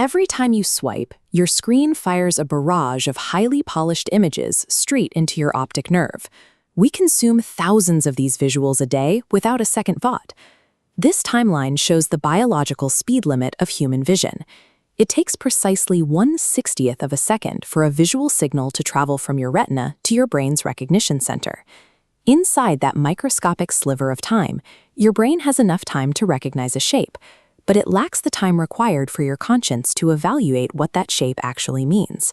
Every time you swipe, your screen fires a barrage of highly polished images straight into your optic nerve. We consume thousands of these visuals a day without a second thought. This timeline shows the biological speed limit of human vision. It takes precisely 1/60th of a second for a visual signal to travel from your retina to your brain's recognition center. Inside that microscopic sliver of time, your brain has enough time to recognize a shape, but it lacks the time required for your conscience to evaluate what that shape actually means.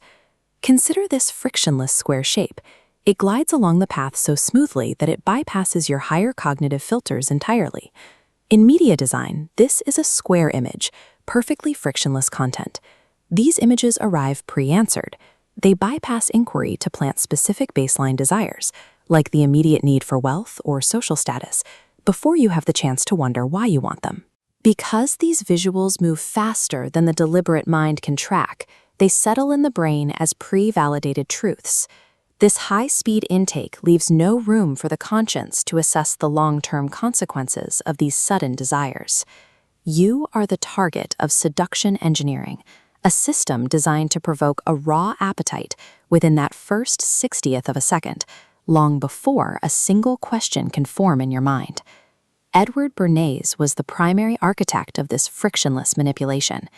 Consider this frictionless square shape. It glides along the path so smoothly that it bypasses your higher cognitive filters entirely. In media design, this is a square image, perfectly frictionless content. These images arrive pre-answered. They bypass inquiry to plant specific baseline desires, like the immediate need for wealth or social status, before you have the chance to wonder why you want them. Because these visuals move faster than the deliberate mind can track, they settle in the brain as pre-validated truths. This high-speed intake leaves no room for the conscience to assess the long-term consequences of these sudden desires. You are the target of seduction engineering, a system designed to provoke a raw appetite within that first 60th of a second, long before a single question can form in your mind. Edward Bernays was the primary architect of this frictionless manipulation.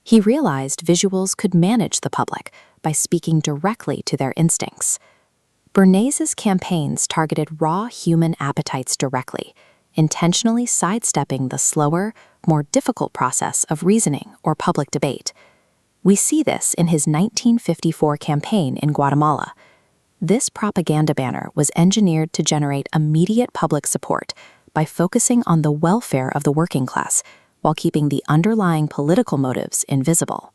He realized visuals could manage the public by speaking directly to their instincts. Bernays's campaigns targeted raw human appetites directly, intentionally sidestepping the slower, more difficult process of reasoning or public debate. We see this in his 1954 campaign in Guatemala. This propaganda banner was engineered to generate immediate public support by focusing on the welfare of the working class while keeping the underlying political motives invisible.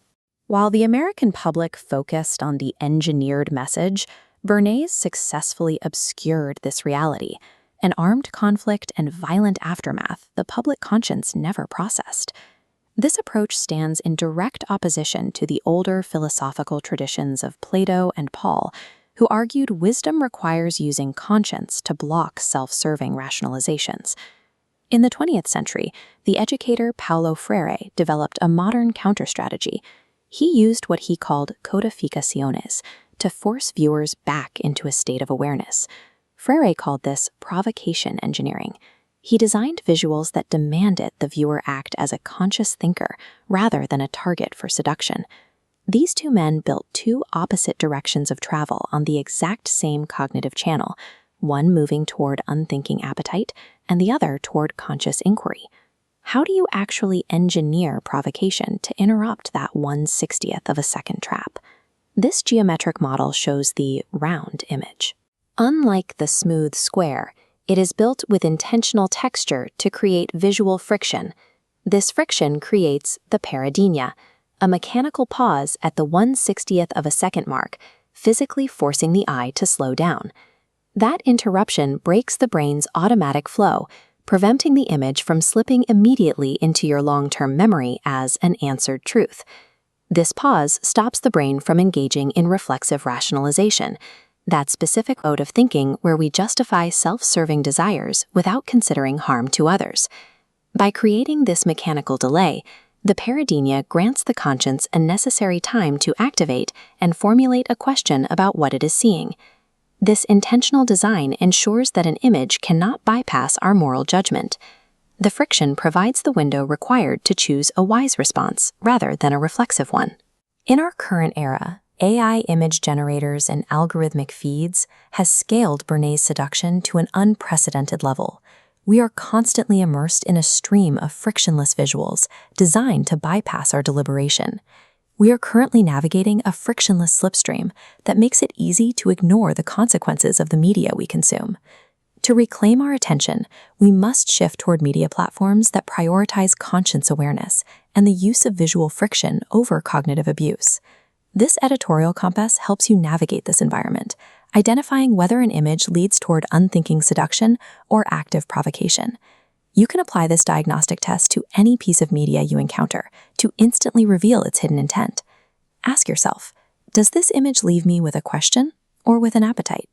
While the American public focused on the engineered message, Bernays successfully obscured this reality, an armed conflict and violent aftermath the public conscience never processed. This approach stands in direct opposition to the older philosophical traditions of Plato and Paul, who argued wisdom requires using conscience to block self-serving rationalizations. In the 20th century, the educator Paulo Freire developed a modern counter-strategy. He used what he called codificaciones to force viewers back into a state of awareness. Freire called this provocation engineering. He designed visuals that demanded the viewer act as a conscious thinker rather than a target for seduction. These two men built two opposite directions of travel on the exact same cognitive channel, one moving toward unthinking appetite and the other toward conscious inquiry. How do you actually engineer provocation to interrupt that 1/60th of a second trap? This geometric model shows the round image. Unlike the smooth square, it is built with intentional texture to create visual friction. This friction creates the pareidonia, a mechanical pause at the 1/60th of a second mark, physically forcing the eye to slow down. That interruption breaks the brain's automatic flow, preventing the image from slipping immediately into your long-term memory as an answered truth. This pause stops the brain from engaging in reflexive rationalization, that specific mode of thinking where we justify self-serving desires without considering harm to others. By creating this mechanical delay, the pareidonia grants the conscience a necessary time to activate and formulate a question about what it is seeing. This intentional design ensures that an image cannot bypass our moral judgment. The friction provides the window required to choose a wise response rather than a reflexive one. In our current era, AI image generators and algorithmic feeds has scaled Bernays' seduction to an unprecedented level. We are constantly immersed in a stream of frictionless visuals designed to bypass our deliberation. We are currently navigating a frictionless slipstream that makes it easy to ignore the consequences of the media we consume. To reclaim our attention, we must shift toward media platforms that prioritize conscience awareness and the use of visual friction over cognitive abuse. This editorial compass helps you navigate this environment, identifying whether an image leads toward unthinking seduction or active provocation. You can apply this diagnostic test to any piece of media you encounter to instantly reveal its hidden intent. Ask yourself, does this image leave me with a question or with an appetite?